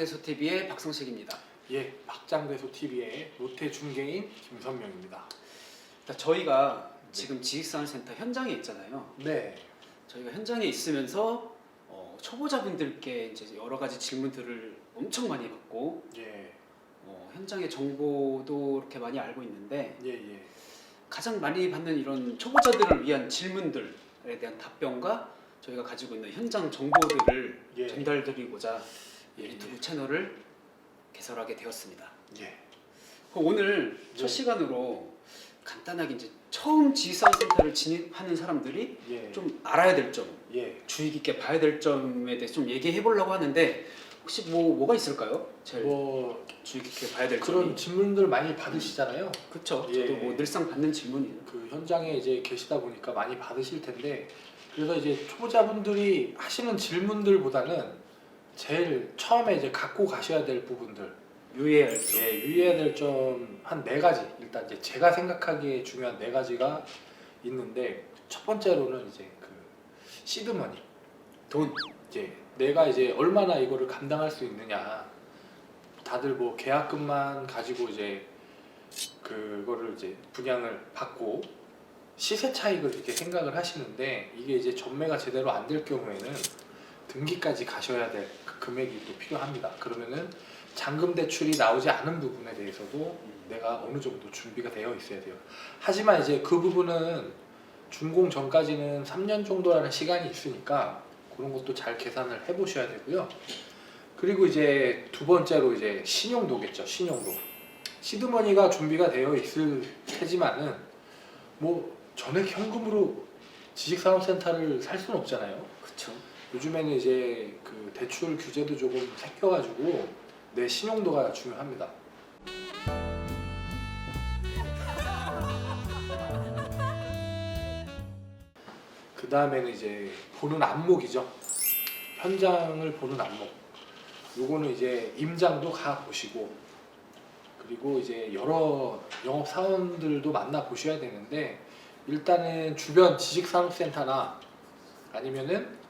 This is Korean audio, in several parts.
박장대소TV의 박성식입니다. 예, 박장대소TV의 롯데중개인 김선명입니다. 저희가 지금 지식산업센터 현장에 있잖아요. 네. 저희가 현장에 있으면서 초보자분들께 이제 여러 가지 질문들을 엄청 많이 받고 예. 현장의 정보도 이렇게 많이 알고 있는데 예. 가장 많이 받는 이런 초보자들을 위한 질문들에 대한 답변과 저희가 가지고 있는 현장 정보들을 예. 전달드리고자 예. 유튜브 채널을 개설하게 되었습니다. 예. 오늘 첫 시간으로 간단하게 이제 처음 지식산업센터를 진입하는 사람들이 예. 좀 알아야 될 점, 예. 주의 깊게 봐야 될 점에 대해서 좀 얘기해 보려고 하는데 혹시 뭐가 있을까요? 제일 주의 깊게 봐야 될 그런 점이. 질문들 많이 받으시잖아요. 그렇죠. 예. 저도 뭐 늘상 받는 질문이에요. 그 현장에 이제 계시다 보니까 많이 받으실 텐데, 그래서 이제 초보자분들이 하시는 질문들보다는 제일 처음에 이제 갖고 가셔야 될 부분들, 유의해야 할 점. 예, 유의해야 될 점 한 4가지. 일단 이제 제가 생각하기에 중요한 4가지가 있는데, 첫 번째로는 이제 그 시드머니, 돈. 이제 내가 이제 얼마나 이거를 감당할 수 있느냐. 다들 뭐 계약금만 가지고 이제 그거를 이제 분양을 받고 시세 차익을 이렇게 생각을 하시는데, 이게 이제 전매가 제대로 안 될 경우에는 등기까지 가셔야 될 그 금액이 또 필요합니다. 그러면은 잔금 대출이 나오지 않은 부분에 대해서도 내가 어느 정도 준비가 되어 있어야 돼요. 하지만 이제 그 부분은 준공 전까지는 3년 정도라는 시간이 있으니까 그런 것도 잘 계산을 해 보셔야 되고요. 그리고 이제 두 번째로 이제 신용도겠죠. 신용도. 시드머니가 준비가 되어 있을 테지만은 뭐 전액 현금으로 지식산업센터를 살 수는 없잖아요. 그렇죠. 요즘에는 이제 그 대출 규제도 조금 생겨가지고 내 신용도가 중요합니다. 그 다음에는 이제 보는 안목이죠. 현장을 보는 안목. 요거는 이제 임장도 가 보시고, 그리고 이제 여러 영업 사원들도 만나 보셔야 되는데, 일단은 주변 지식산업센터나 아니면은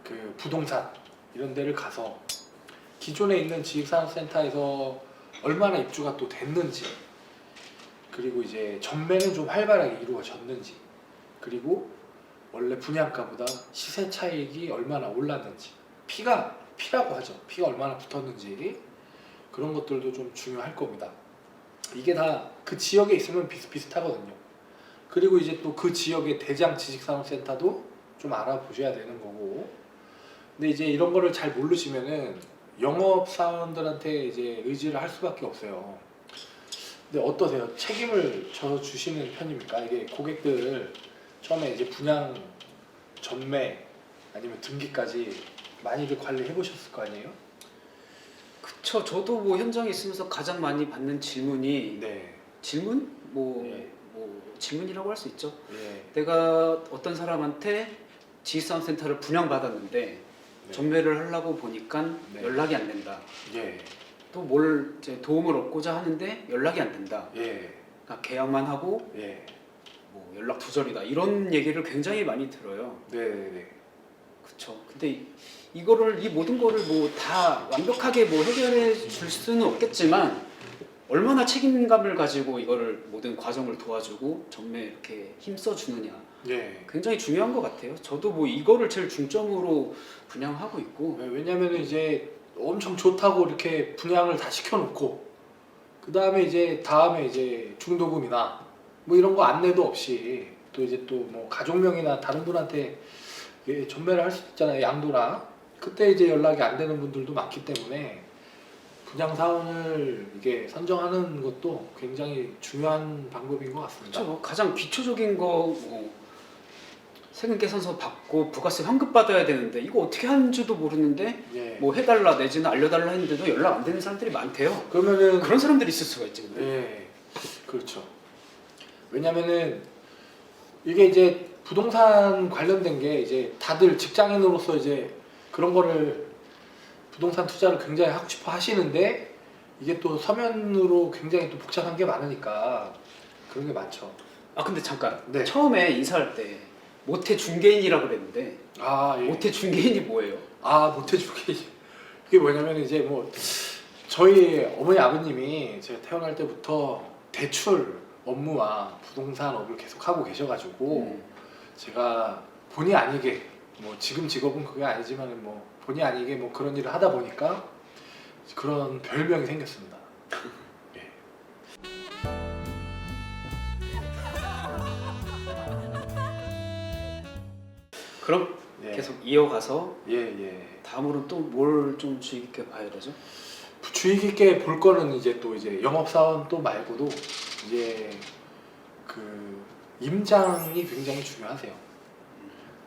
그 부동산 이런 데를 가서 기존에 있는 지식산업센터에서 얼마나 입주가 또 됐는지, 그리고 이제 전매는 좀 활발하게 이루어졌는지, 그리고 원래 분양가보다 시세 차익이 얼마나 올랐는지, 피라고 하죠. 피가 얼마나 붙었는지, 그런 것들도 좀 중요할 겁니다. 이게 다 그 지역에 있으면 비슷비슷하거든요. 그리고 이제 또 그 지역의 대장 지식산업센터도 좀 알아보셔야 되는 거고. 근데 이제 이런 거를 잘 모르시면은 영업사원들한테 이제 의지를 할 수밖에 없어요. 근데 어떠세요? 책임을 져 주시는 편입니까? 이게 고객들 처음에 이제 분양, 전매 아니면 등기까지 많이들 관리해 보셨을 거 아니에요? 그쵸. 저도 뭐 현장에 있으면서 가장 많이 받는 질문이 네. 질문? 예. 뭐 질문이라고 할 수 있죠. 예. 내가 어떤 사람한테 지식산업센터를 분양받았는데 네. 전매를 하려고 보니까 네. 연락이 안 된다. 예. 또 뭘 이제 도움을 얻고자 하는데 연락이 안 된다. 예. 그러니까 계약만 하고 예. 뭐 연락 두절이다. 이런 얘기를 굉장히 많이 들어요. 네. 그쵸. 근데 이거를 이 모든 거를 뭐 다 완벽하게 뭐 해결해 줄 수는 없겠지만 얼마나 책임감을 가지고 이거를 모든 과정을 도와주고 전매 이렇게 힘써 주느냐. 예. 굉장히 중요한 것 같아요. 저도 뭐 이거를 제일 중점으로 분양하고 있고. 왜냐면은 이제 엄청 좋다고 이렇게 분양을 다 시켜놓고, 그 다음에 이제 중도금이나 뭐 이런 거 안내도 없이 또 이제 또 뭐 가족명이나 다른 분한테 전매를 할 수 있잖아요. 양도나. 그때 이제 연락이 안 되는 분들도 많기 때문에 분양 사원을 이게 선정하는 것도 굉장히 중요한 방법인 것 같습니다. 그렇죠. 가장 기초적인 거 뭐 세금 계산서 받고 부가세 환급 받아야 되는데 이거 어떻게 하는지도 모르는데 예. 뭐 해달라 내지는 알려달라 했는데도 연락 안 되는 사람들이 많대요. 그러면은 그런 사람들이 있을 수가 있지. 근데. 예. 그렇죠. 왜냐면은 이게 이제 부동산 관련된 게 이제 다들 직장인으로서 이제 그런 거를 부동산 투자를 굉장히 하고 싶어 하시는데, 이게 또 서면으로 굉장히 또 복잡한 게 많으니까 그런 게 많죠. 아 근데 잠깐. 네. 처음에 인사할 때 모태 중개인이라고 그랬는데 아, 예. 모태 중개인이 뭐예요? 아, 모태주기. 그게 뭐냐면 이제 뭐 저희 어머니 아버님이 제가 태어날 때부터 대출 업무와 부동산 업을 계속 하고 계셔가지고 제가 본의 아니게 뭐 지금 직업은 그게 아니지만 뭐 본의 아니게 뭐 그런 일을 하다 보니까 그런 별명이 생겼습니다. 예. 그럼 예. 계속 이어가서 예. 다음으로 또 뭘 좀 주의 깊게 봐야 되죠? 주의 깊게 볼 거는 이제 또 이제 영업사원 또 말고도 이제 그 임장이 굉장히 중요하세요.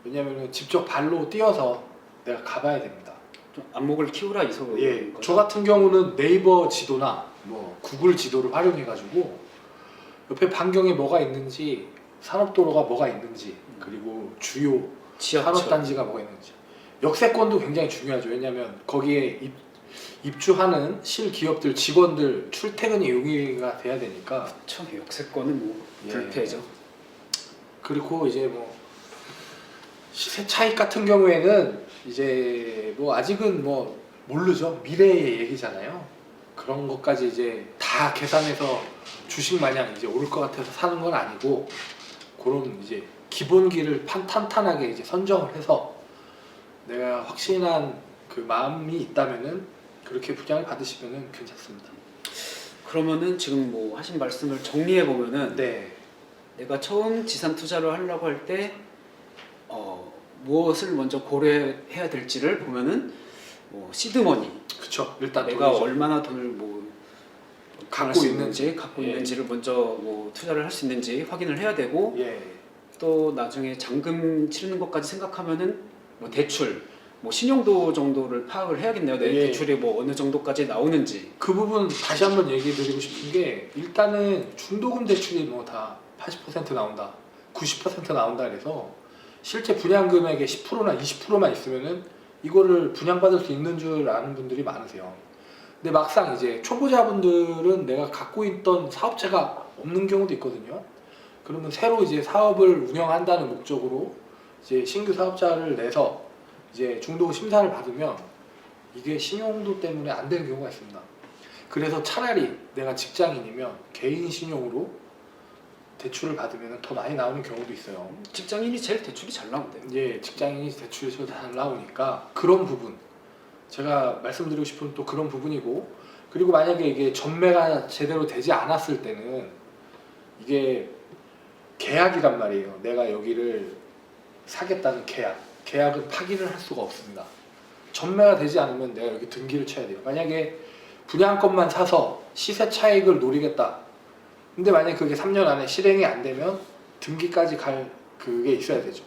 왜냐하면 직접 발로 뛰어서 내가 가봐야 됩니다. 좀 안목을 키우라 이 소리인 예, 거죠? 저 같은 경우는 네이버 지도나 뭐 구글 지도를 활용해가지고 옆에 반경에 뭐가 있는지, 산업도로가 뭐가 있는지, 그리고 주요 지하철. 산업단지가 뭐가 있는지. 역세권도 굉장히 중요하죠. 왜냐하면 거기에 입주하는 실기업들 직원들 출퇴근이 용이가 돼야 되니까. 참 역세권은 뭐 예. 불패죠. 그리고 이제 뭐 시세 차익 같은 경우에는 이제 뭐 아직은 뭐 모르죠. 미래의 얘기잖아요. 그런 것까지 이제 다 계산해서 주식 마냥 이제 오를 것 같아서 사는 건 아니고, 그런 이제 기본기를 탄탄하게 이제 선정을 해서 내가 확신한 그 마음이 있다면은 그렇게 분양을 받으시면은 괜찮습니다. 그러면은 지금 뭐 하신 말씀을 정리해 보면은 네. 내가 처음 지산 투자를 하려고 할 때 무엇을 먼저 고려해야 될지를 보면은 뭐 시드머니, 그쵸. 일단 내가 돈이죠. 얼마나 돈을 뭐 갖고 할 수 있는지. 갖고 예. 있는지를 먼저 뭐 투자를 할 수 있는지 확인을 해야 되고, 예. 또 나중에 잔금 치르는 것까지 생각하면은 뭐 대출, 뭐 신용도 정도를 파악을 해야겠네요. 내 예. 대출이 뭐 어느 정도까지 나오는지. 그 부분 다시 한번 얘기 드리고 싶은 게, 일단은 중도금 대출이 뭐 다 80% 나온다, 90% 나온다 그래서 실제 분양 금액의 10%나 20%만 있으면은 이거를 분양받을 수 있는 줄 아는 분들이 많으세요. 근데 막상 이제 초보자분들은 내가 갖고 있던 사업체가 없는 경우도 있거든요. 그러면 새로 이제 사업을 운영한다는 목적으로 이제 신규 사업자를 내서 이제 중도 심사를 받으면 이게 신용도 때문에 안 되는 경우가 있습니다. 그래서 차라리 내가 직장인이면 개인 신용으로 대출을 받으면 더 많이 나오는 경우도 있어요. 직장인이 제일 대출이 잘 나온대요. 이제 직장인이 대출이 잘 나오니까 그런 부분, 제가 말씀드리고 싶은 또 그런 부분이고, 그리고 만약에 이게 전매가 제대로 되지 않았을 때는 이게 계약이란 말이에요. 내가 여기를 사겠다는 계약은 파기를 할 수가 없습니다. 전매가 되지 않으면 내가 여기 등기를 쳐야 돼요. 만약에 분양권만 사서 시세 차익을 노리겠다, 근데 만약에 그게 3년 안에 실행이 안 되면 등기까지 갈 그게 있어야 되죠.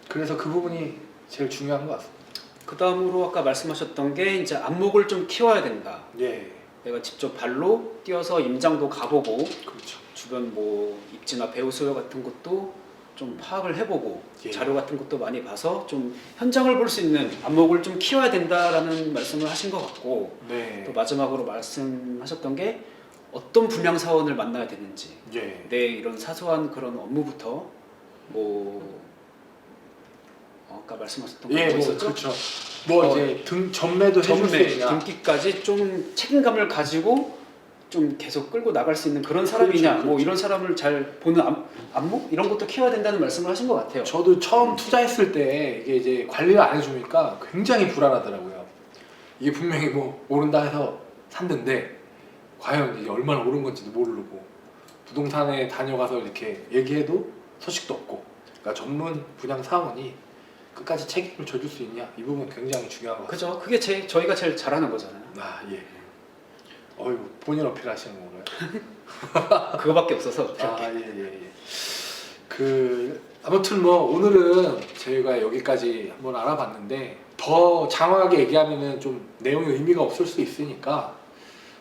그래서 그 부분이 제일 중요한 것 같습니다. 그 다음으로 아까 말씀하셨던 게 이제 안목을 좀 키워야 된다. 예, 내가 직접 발로 뛰어서 임장도 가보고 그렇죠. 주변 뭐 입지나 배우 수요 같은 것도 좀 파악을 해보고 예. 자료 같은 것도 많이 봐서 좀 현장을 볼 수 있는 안목을 좀 키워야 된다라는 말씀을 하신 것 같고, 네. 또 마지막으로 말씀하셨던 게 어떤 분양 사원을 만나야 되는지, 예. 내 이런 사소한 그런 업무부터 뭐 아까 말씀하셨던 예, 거 뭐 있었죠? 그렇죠. 뭐 이제 전매도 해줄 수 전매, 있냐. 등기까지 좀 책임감을 가지고 좀 계속 끌고 나갈 수 있는 그런 사람이냐, 그렇죠, 뭐 그렇죠. 이런 사람을 잘 보는 안목 이런 것도 키워야 된다는 말씀을 하신 것 같아요. 저도 처음 투자했을 때 이게 이제 관리를 안 해주니까 굉장히 불안하더라고요. 이게 분명히 뭐 오른다 해서 샀는데 과연 이게 얼마나 오른 건지도 모르고, 부동산에 다녀가서 이렇게 얘기해도 소식도 없고, 그러니까 전문 분양 사원이 끝까지 책임을 져줄 수 있냐, 이 부분 굉장히 중요한 것 같아요. 그죠? 그게 저희가 제일 잘하는 거잖아요. 아 예. 어이구, 본인 어필하시는 건가요? 그거밖에 없어서. 예. 그 아무튼 뭐 오늘은 저희가 여기까지 한번 알아봤는데, 더 장황하게 얘기하면은 좀 내용이 의미가 없을 수 있으니까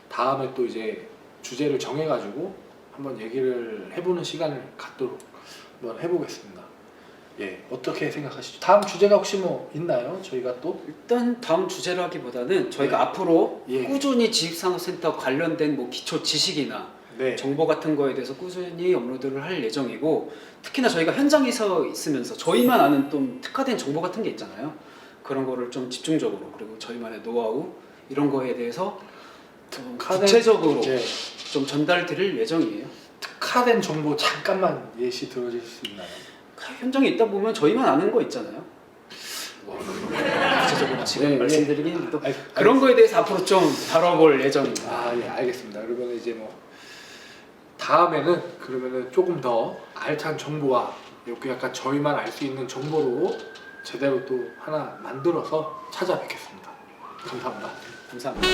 다음에 또 이제 주제를 정해가지고 한번 얘기를 해보는 시간을 갖도록 한번 해보겠습니다. 예, 어떻게 생각하시죠? 다음 주제가 혹시 뭐 있나요? 저희가 또? 일단 다음 주제라기보다는 저희가 네. 앞으로 예. 꾸준히 지식산업센터 관련된 뭐 기초 지식이나 네. 정보 같은 거에 대해서 꾸준히 업로드를 할 예정이고, 특히나 저희가 현장에서 있으면서 저희만 아는 좀 특화된 정보 같은 게 있잖아요. 그런 거를 좀 집중적으로 그리고 저희만의 노하우 이런 거에 대해서 좀 특화된- 구체적으로 예, 좀 전달 드릴 예정이에요. 특화된 정보 잠깐만 예시 들어줄 수 있나요? 현장에 있다 보면 저희만 아는 거 있잖아요. 뭐 구체적으로 지금 네, 말씀드리긴 또 알- 그런 거에 대해서 앞으로 좀 다뤄볼 예정입니다. 아, 예, 알겠습니다. 그러면 이제 뭐 다음에는 그러면은 조금 더 알찬 정보와 이렇게 약간 저희만 알 수 있는 정보로 제대로 또 하나 만들어서 찾아뵙겠습니다. 감사합니다. 감사합니다.